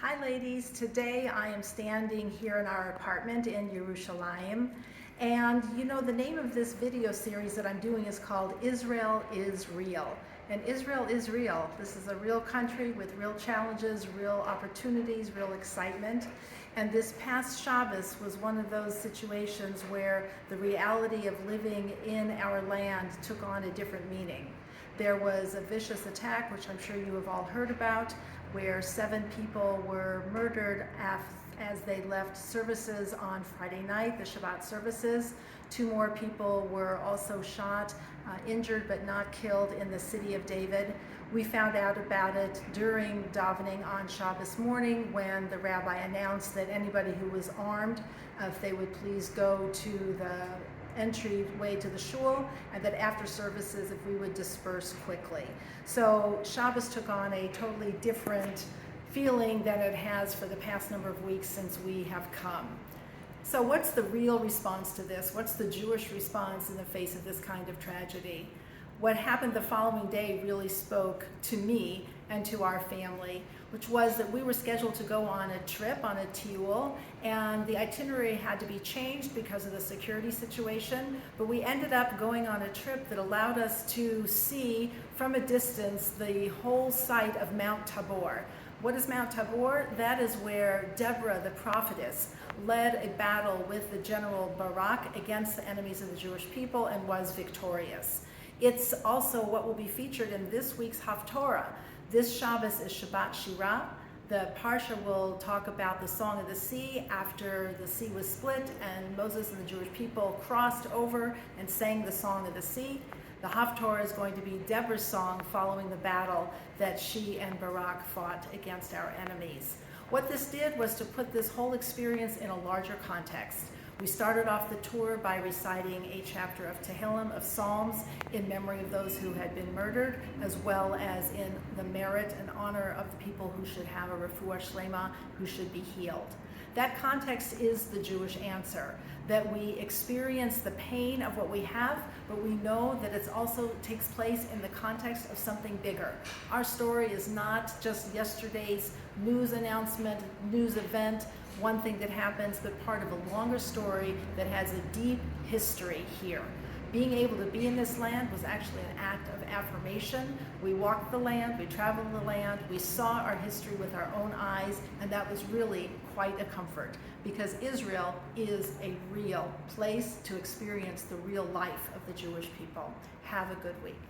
Hi ladies, today I am standing here in our apartment in Jerusalem, and you know the name of this video series that I'm doing is called Israel is Real. And Israel is real. This is a real country with real challenges, real opportunities, real excitement. And this past Shabbos was one of those situations where the reality of living in our land took on a different meaning. There was a vicious attack, which I'm sure you have all heard about, where 7 people were murdered as they left services on Friday night, the Shabbat services. 2 more people were also shot, injured but not killed in the city of David. We found out about it during davening on Shabbos morning when the rabbi announced that anybody who was armed, if they would please go to the entryway to the shul, and that after services if we would disperse quickly. So Shabbos took on a totally different feeling than it has for the past number of weeks since we have come. So what's the real response to this? What's the Jewish response in the face of this kind of tragedy? What happened the following day really spoke to me and to our family, which was that we were scheduled to go on a trip, on a tiul, and the itinerary had to be changed because of the security situation, but we ended up going on a trip that allowed us to see from a distance the whole site of Mount Tabor. What is Mount Tabor? That is where Deborah, the prophetess, led a battle with the general Barak against the enemies of the Jewish people and was victorious. It's also what will be featured in this week's Haftorah. This Shabbos is Shabbat Shirah. The Parsha will talk about the Song of the Sea after the sea was split and Moses and the Jewish people crossed over and sang the Song of the Sea. The Haftorah is going to be Deborah's song following the battle that she and Barak fought against our enemies. What this did was to put this whole experience in a larger context. We started off the tour by reciting a chapter of Tehillim, of Psalms, in memory of those who had been murdered, as well as in the merit and honor of the people who should have a refuah shlema, who should be healed. That context is the Jewish answer, that we experience the pain of what we have, but we know that it also takes place in the context of something bigger. Our story is not just yesterday's news announcement, news event, one thing that happens, but part of a longer story that has a deep history here. Being able to be in this land was actually an act of affirmation. We walked the land, we traveled the land, we saw our history with our own eyes, and that was really quite a comfort, because Israel is a real place to experience the real life of the Jewish people. Have a good week.